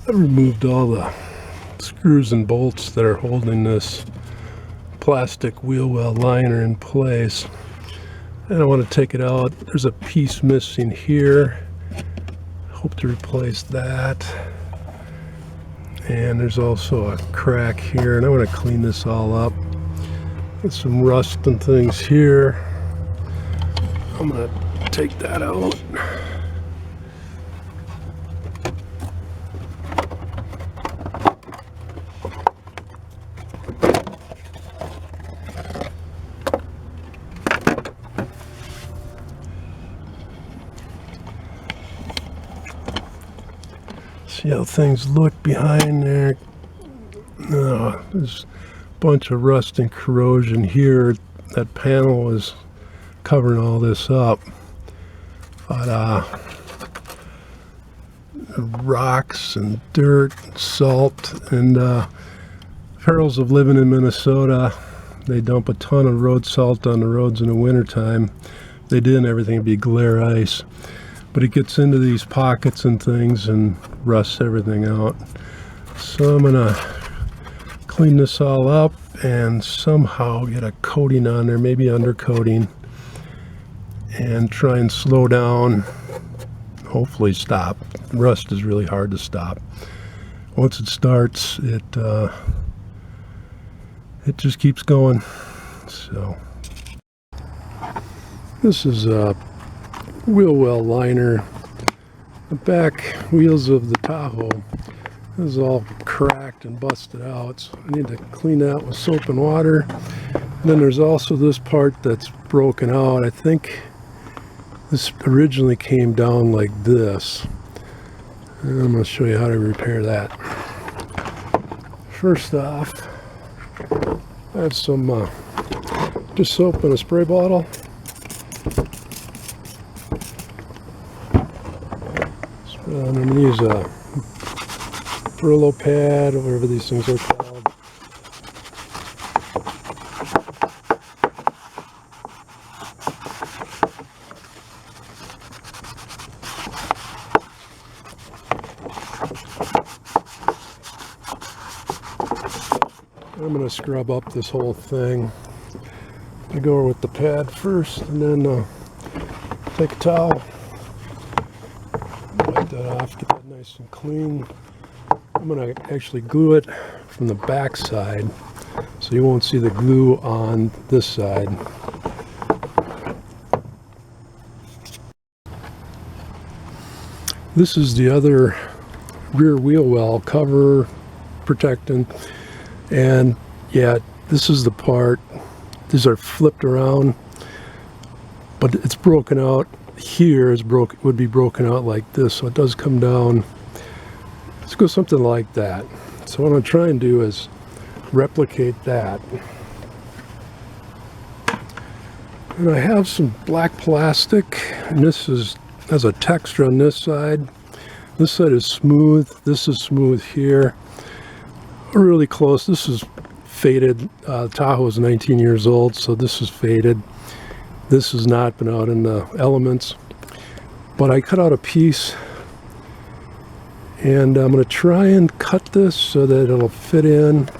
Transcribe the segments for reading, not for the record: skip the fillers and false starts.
I removed all the screws and bolts that are holding this plastic wheel well liner in place, and I want to take it out. There's a piece missing here. Hope to replace that. And there's also a crack here, and I want to clean this all up. There's some rust and things here. I'm going to take that out. See how things look behind there. No, there's a bunch of rust and corrosion here. That panel was covering all this up. But rocks and dirt, and salt, and perils of living in Minnesota. They dump a ton of road salt on the roads in the wintertime. If they didn't, everything would be glare ice. But it gets into these pockets and things and rusts everything out. So I'm gonna clean this all up and somehow get a coating on there, maybe undercoating, and try and slow down, hopefully stop. Rust is really hard to stop. Once it starts, it just keeps going. So this is a wheel well liner. The back wheels of the Tahoe is all cracked and busted out, so I need to clean that with soap and water. And then there's also this part that's broken out. I think this originally came down like this, and I'm going to show you how to repair that. First off, I have some just soap in a spray bottle. I'm going to use a Brillo pad, or whatever these things are called. I'm going to scrub up this whole thing. I go over with the pad first, and then take a towel. Wipe that off, get that nice and clean. I'm going to actually glue it from the back side, so you won't see the glue on this side. This is the other rear wheel well cover protectant, and yeah, this is the part. These are flipped around, but it's broken out. Here is would be broken out like this, so it does come down. Let's go something like that. So what I'm trying to do is replicate that. And I have some black plastic, and this has a texture on this side. This side is smooth. This is smooth here. Really close. This is faded. Tahoe is 19 years old, so this is faded. This has not been out in the elements, but I cut out a piece, and I'm going to try and cut this so that it'll fit in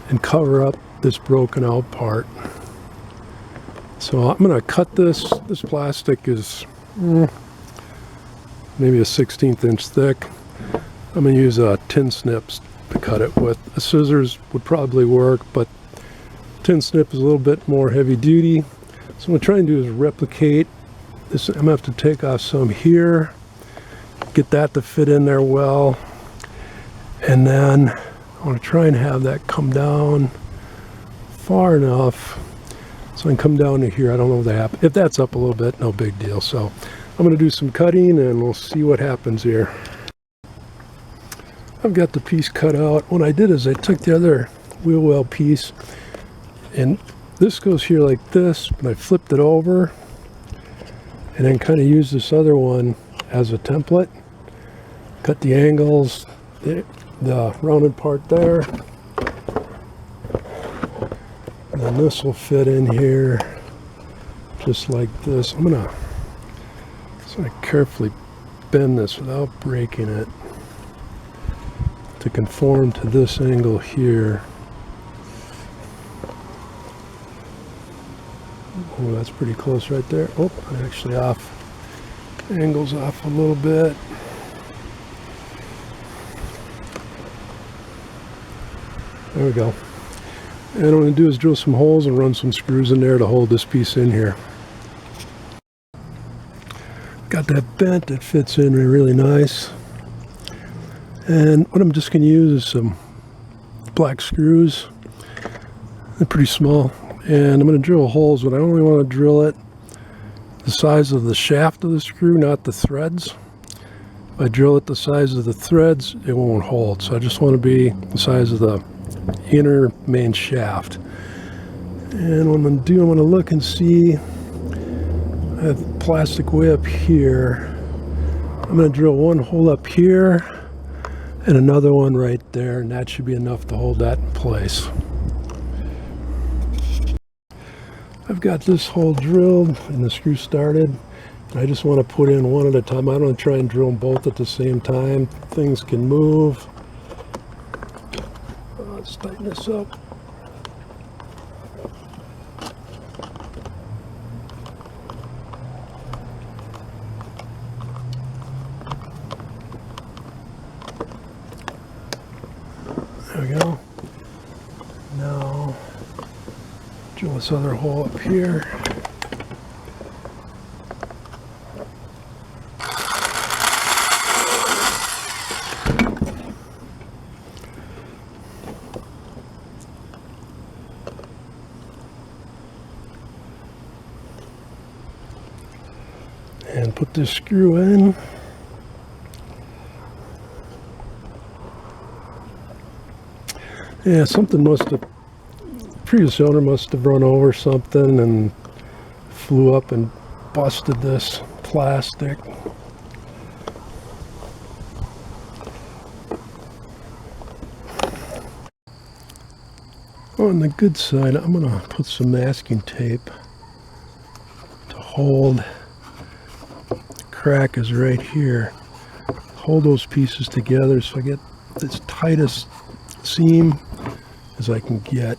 and cover up this broken out part. So I'm going to cut this. This plastic is maybe a 1/16 inch thick. I'm going to use tin snips to cut it with. The scissors would probably work, but tin snip is a little bit more heavy duty. So what I'm trying to do is replicate this. I'm going to have to take off some here, get that to fit in there well, and then I want to try and have that come down far enough so I can come down to here. I don't know if that's up a little bit, no big deal. So I'm going to do some cutting and we'll see what happens here. I've got the piece cut out. What I did is I took the other wheel well piece, and this goes here like this, and I flipped it over and then kind of used this other one as a template. Cut the angles, the rounded part there, and then this will fit in here just like this. I'm gonna carefully bend this without breaking it. to conform to this angle here. Oh, that's pretty close right there. Oh, I'm actually off. Angle's off a little bit. There we go. And what I'm going to do is drill some holes and run some screws in there to hold this piece in here. Got that bent, it fits in really nice. And what I'm just going to use is some black screws. They're pretty small. And I'm going to drill holes, but I only want to drill it the size of the shaft of the screw, not the threads. If I drill it the size of the threads, it won't hold. So I just want to be the size of the inner main shaft. And what I'm going to do, I'm going to look and see. I have plastic way up here. I'm going to drill one hole up here and another one right there, and that should be enough to hold that in place. I've got this hole drilled and the screw started. I just want to put in one at a time. I don't want to try and drill them both at the same time. Things can move. Let's tighten this up. There we go. Now, drill this other hole up here. And put this screw in. Yeah, something must have, previous owner must have run over something and flew up and busted this plastic. On the good side, I'm going to put some masking tape to hold. The crack is right here. Hold those pieces together so I get this tightest seam as I can get.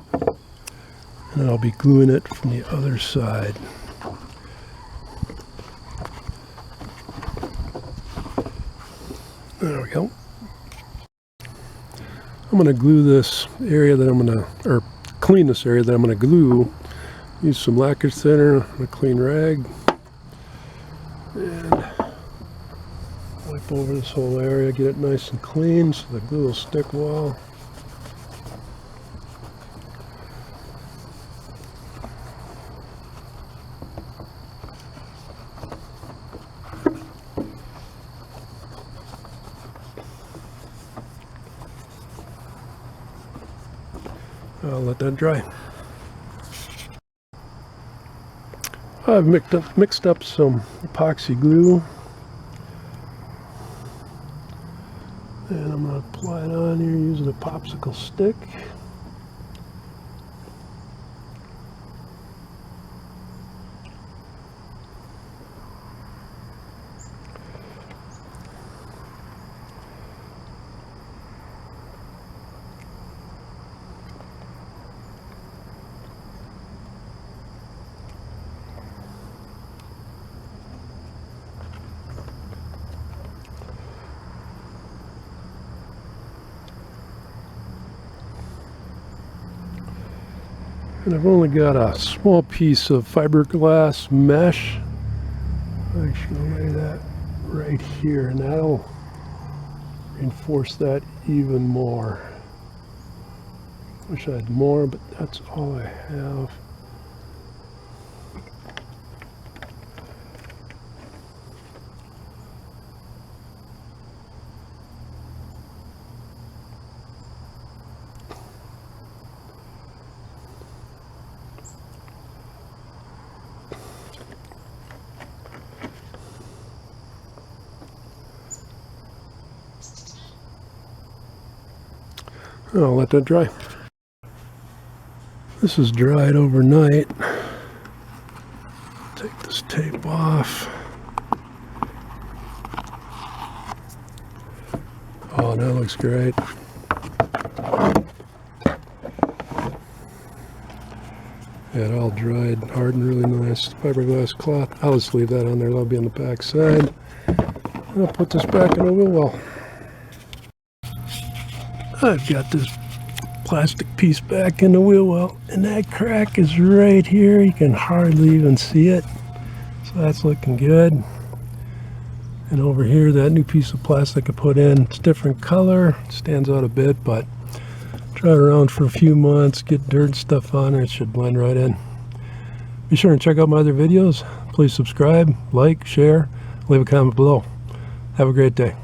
And then I'll be gluing it from the other side. There we go. I'm going to glue this area that I'm going to, or clean this area that I'm going to glue. Use some lacquer thinner and a clean rag. And wipe over this whole area, get it nice and clean so the glue will stick well. I'll let that dry. I've mixed up some epoxy glue. And I'm going to apply it on here using a popsicle stick. And I've only got a small piece of fiberglass mesh. I'm just going to lay that right here, and that'll reinforce that even more. Wish I had more, but that's all I have. I'll let that dry. This is dried overnight. Take this tape off. that looks great. It all dried, hardened really nice. Fiberglass cloth. I'll just leave that on there. That'll be on the back side. I'll put this back in the wheel well. I've got this plastic piece back in the wheel well, and that crack is right here. You can hardly even see it. So that's looking good. And over here, that new piece of plastic I put in, it's different color. It stands out a bit, but try it around for a few months, get dirt stuff on it, it should blend right in. Be sure and check out my other videos. Please subscribe, like, share, leave a comment below. Have a great day.